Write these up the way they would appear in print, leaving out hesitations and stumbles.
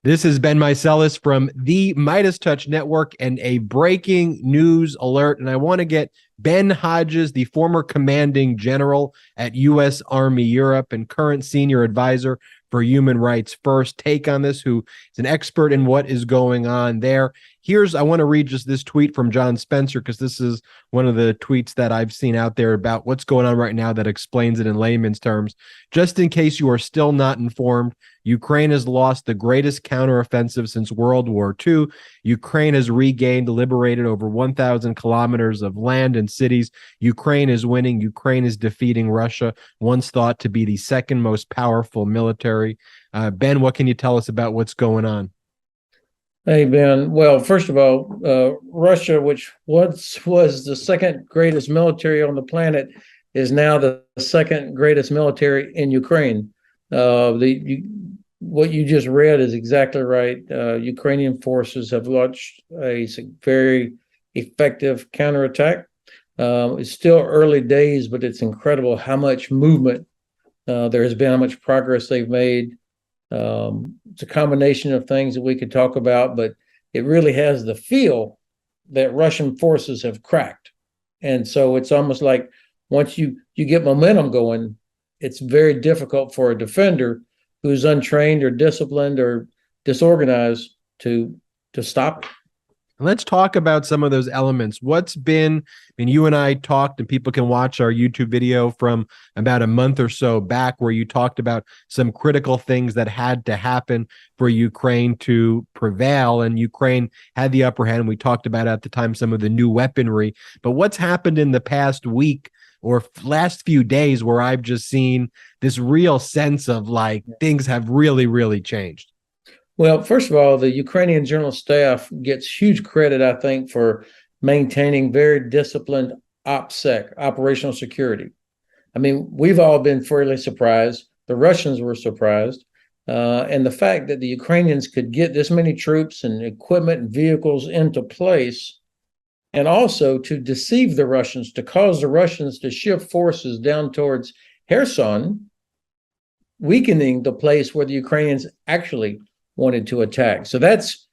This is Ben Meiselas from the MeidasTouch Network and a breaking news alert. And I want to get Ben Hodges, the former commanding general at U.S. Army Europe and current senior advisor for human rights first, take on this, who is an expert in what is going on there. I want to read just this tweet from John Spencer, because this is one of the tweets that I've seen out there about what's going on right now that explains it in layman's terms. Just in case you are still not informed, Ukraine has lost the greatest counteroffensive since World War II. Ukraine has regained, liberated over 1,000 kilometers of land and cities. Ukraine is winning. Ukraine is defeating Russia, once thought to be the second most powerful military. Ben, what can you tell us about what's going on? Hey, Ben. Well, first of all, Russia, which once was the second greatest military on the planet, is now the second greatest military in Ukraine. What you just read is exactly right. Ukrainian forces have launched a very effective counterattack. It's still early days, but it's incredible how much movement there has been, how much progress they've made. It's a combination of things that we could talk about, but it really has the feel that Russian forces have cracked. And so it's almost like once you get momentum going, it's very difficult for a defender who's untrained or disciplined or disorganized to stop it. Let's talk about some of those elements. You and I talked, and people can watch our YouTube video from about a month or so back where you talked about some critical things that had to happen for Ukraine to prevail, and Ukraine had the upper hand. We talked about at the time some of the new weaponry, but what's happened in the past week or last few days where I've just seen this real sense of like things have really, really changed? Well, first of all, the Ukrainian General Staff gets huge credit, I think, for maintaining very disciplined OPSEC, operational security. I mean, we've all been fairly surprised. The Russians were surprised. And the fact that the Ukrainians could get this many troops and equipment and vehicles into place, and also to deceive the Russians, to cause the Russians to shift forces down towards Kherson, weakening the place where the Ukrainians actually wanted to attack. So that's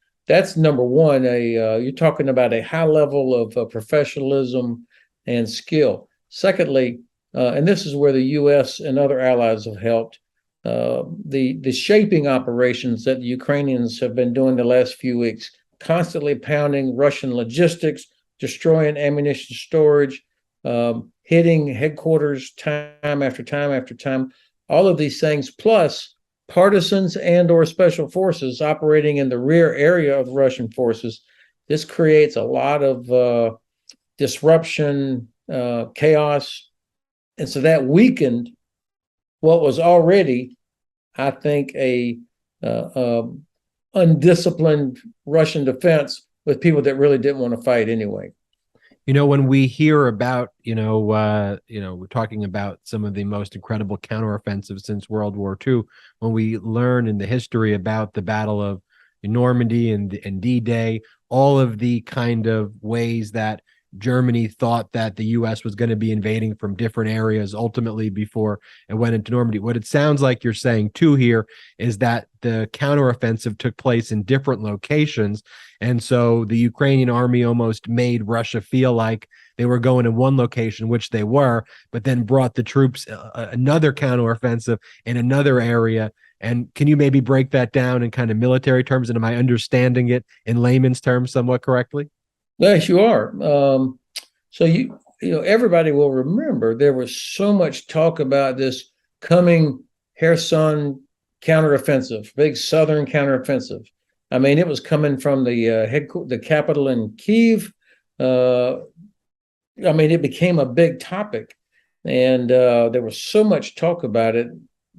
number one. You're talking about a high level of professionalism and skill. Secondly, and this is where the U.S. and other allies have helped, the shaping operations that the Ukrainians have been doing the last few weeks, constantly pounding Russian logistics, destroying ammunition storage, hitting headquarters time after time after time. All of these things, plus partisans and or special forces operating in the rear area of Russian forces. This creates a lot of disruption, chaos. And so that weakened what was already, I think, a undisciplined Russian defense with people that really didn't want to fight anyway. When we hear about, we're talking about some of the most incredible counteroffensives since World War II. When we learn in the history about the Battle of Normandy and D-Day, all of the kind of ways that Germany thought that the U.S. was going to be invading from different areas ultimately before it went into Normandy. What it sounds like you're saying too here is that the counteroffensive took place in different locations. And so the Ukrainian army almost made Russia feel like they were going in one location, which they were, but then brought the troops another counteroffensive in another area. And can you maybe break that down in kind of military terms? And am I understanding it in layman's terms somewhat correctly? Yes, you are. So everybody will remember there was so much talk about this coming Kherson counteroffensive, big southern counteroffensive. I mean, it was coming from the capital in Kyiv. It became a big topic, and there was so much talk about it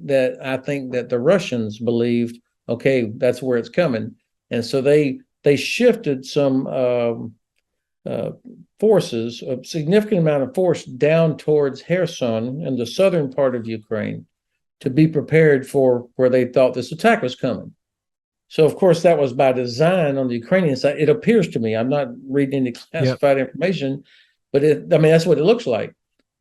that I think that the Russians believed, okay, that's where it's coming, and so they shifted some forces, a significant amount of force, down towards Kherson in the southern part of Ukraine to be prepared for where they thought this attack was coming. So, of course, that was by design on the Ukrainian side. It appears to me, I'm not reading any classified information, but that's what it looks like.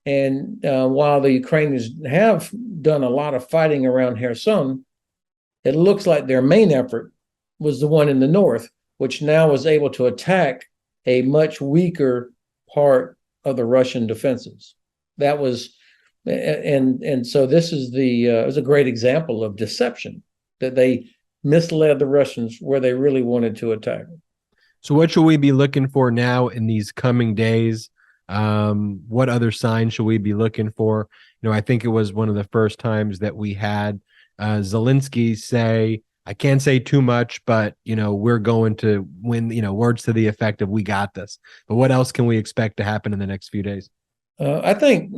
And while the Ukrainians have done a lot of fighting around Kherson, it looks like their main effort was the one in the north, which now was able to attack a much weaker part of the Russian defenses. That was, and so this is it was a great example of deception, that they misled the Russians where they really wanted to attack. So what should we be looking for now in these coming days? What other signs should we be looking for? I think it was one of the first times that we had Zelensky say, I can't say too much, but we're going to win, words to the effect of, we got this. But what else can we expect to happen in the next few days? I think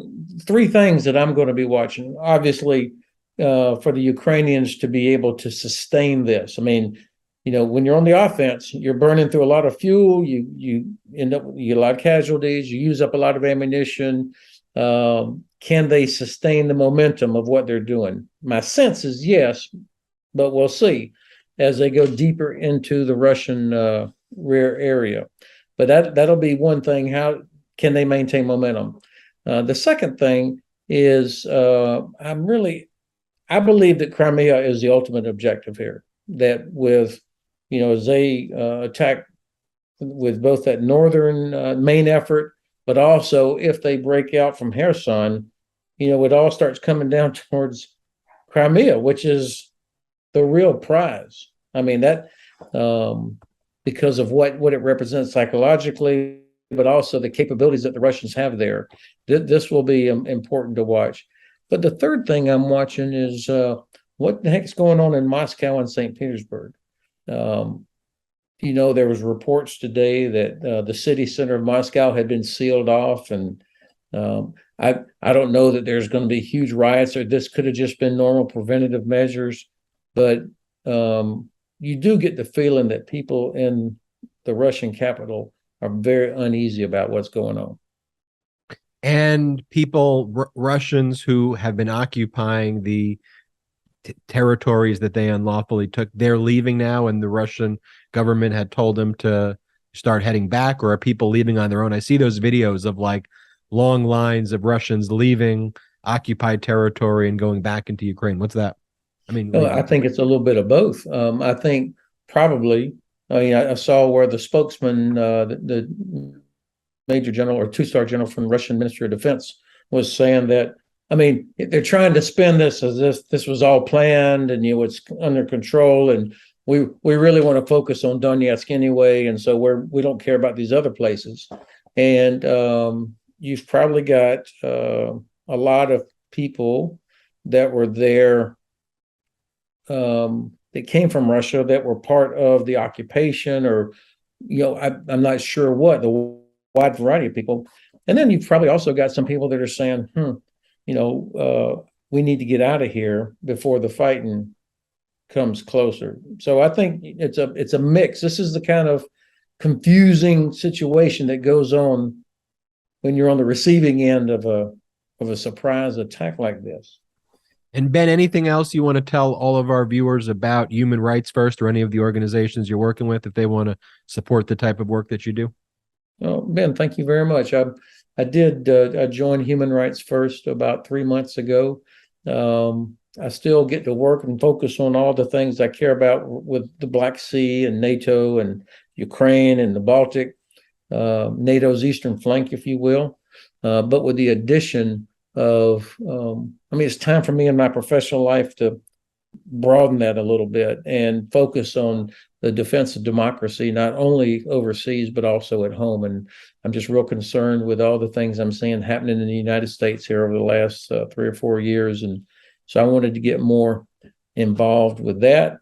three things that I'm going to be watching. Obviously, for the Ukrainians to be able to sustain this. I mean, when you're on the offense, you're burning through a lot of fuel. You end up, you get a lot of casualties. You use up a lot of ammunition. Can they sustain the momentum of what they're doing? My sense is yes, but we'll see as they go deeper into the Russian rear area. But that'll be one thing. How can they maintain momentum? The second thing is I believe that Crimea is the ultimate objective here. That with, as they attack with both that northern main effort, but also if they break out from Kherson, it all starts coming down towards Crimea, which is the real prize. I mean, that because of what it represents psychologically, but also the capabilities that the Russians have there. This will be important to watch. But the third thing I'm watching is what the heck's going on in Moscow and St. Petersburg. There was reports today that the city center of Moscow had been sealed off, and I don't know that there's going to be huge riots, or this could have just been normal preventative measures. But you do get the feeling that people in the Russian capital are very uneasy about what's going on. And people, Russians who have been occupying the territories that they unlawfully took, they're leaving now, and the Russian government had told them to start heading back, or are people leaving on their own? I see those videos of like long lines of Russians leaving occupied territory and going back into Ukraine. What's that? I think it's a little bit of both. I think probably, I saw where the spokesman, the major general or two-star general from the Russian Ministry of Defense was saying that, they're trying to spin this as if this was all planned and, it's under control. And we really want to focus on Donetsk anyway. And so we don't care about these other places. And you've probably got a lot of people that were there that came from Russia that were part of the occupation, or, I'm not sure what, the wide variety of people. And then you've probably also got some people that are saying, we need to get out of here before the fighting comes closer. So I think it's a mix. This is the kind of confusing situation that goes on when you're on the receiving end of a surprise attack like this. And Ben, anything else you want to tell all of our viewers about Human Rights First, or any of the organizations you're working with, if they want to support the type of work that you do? Oh, Ben, thank you very much. I joined Human Rights First about 3 months ago. I still get to work and focus on all the things I care about with the Black Sea and NATO and Ukraine and the Baltic, NATO's eastern flank, if you will. But with the addition of, it's time for me in my professional life to broaden that a little bit and focus on the defense of democracy, not only overseas, but also at home. And I'm just real concerned with all the things I'm seeing happening in the United States here over the last 3 or 4 years. And so I wanted to get more involved with that.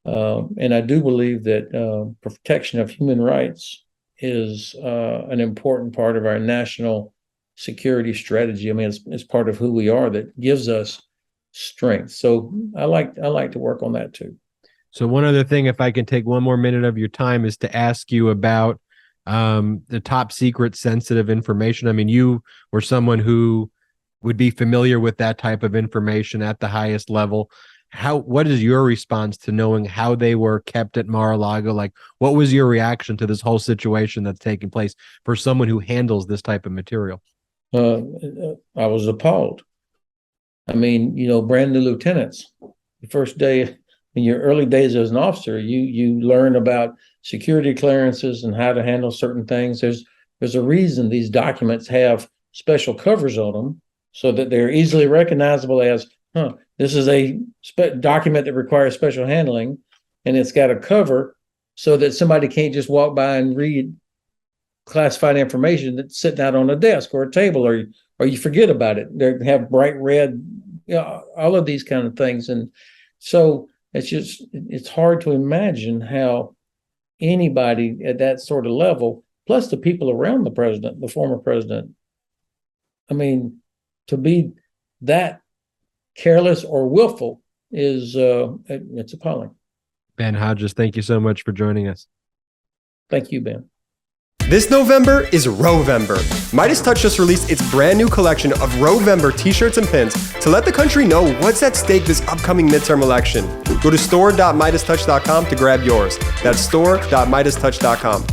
And I do believe that protection of human rights is an important part of our national security strategy. It's part of who we are that gives us strength. So I like to work on that too. So one other thing, if I can take one more minute of your time, is to ask you about the top secret sensitive information. You were someone who would be familiar with that type of information at the highest level. What is your response to knowing how they were kept at Mar-a-Lago? Like, what was your reaction to this whole situation that's taking place for someone who handles this type of material? I was appalled. Brand new lieutenants. The first day in your early days as an officer, you learn about security clearances and how to handle certain things. There's a reason these documents have special covers on them so that they're easily recognizable as, this is a document that requires special handling, and it's got a cover so that somebody can't just walk by and read classified information that's sitting out on a desk or a table, or you forget about it. They have bright red, all of these kind of things. And so it's hard to imagine how anybody at that sort of level, plus the people around the president, the former president, I mean, to be that careless or willful is it's appalling. Ben Hodges, thank you so much for joining us. Thank you, Ben. This November is Rowvember. MeidasTouch just released its brand new collection of Rowvember t-shirts and pins to let the country know what's at stake this upcoming midterm election. Go to store.meidastouch.com to grab yours. That's store.meidastouch.com.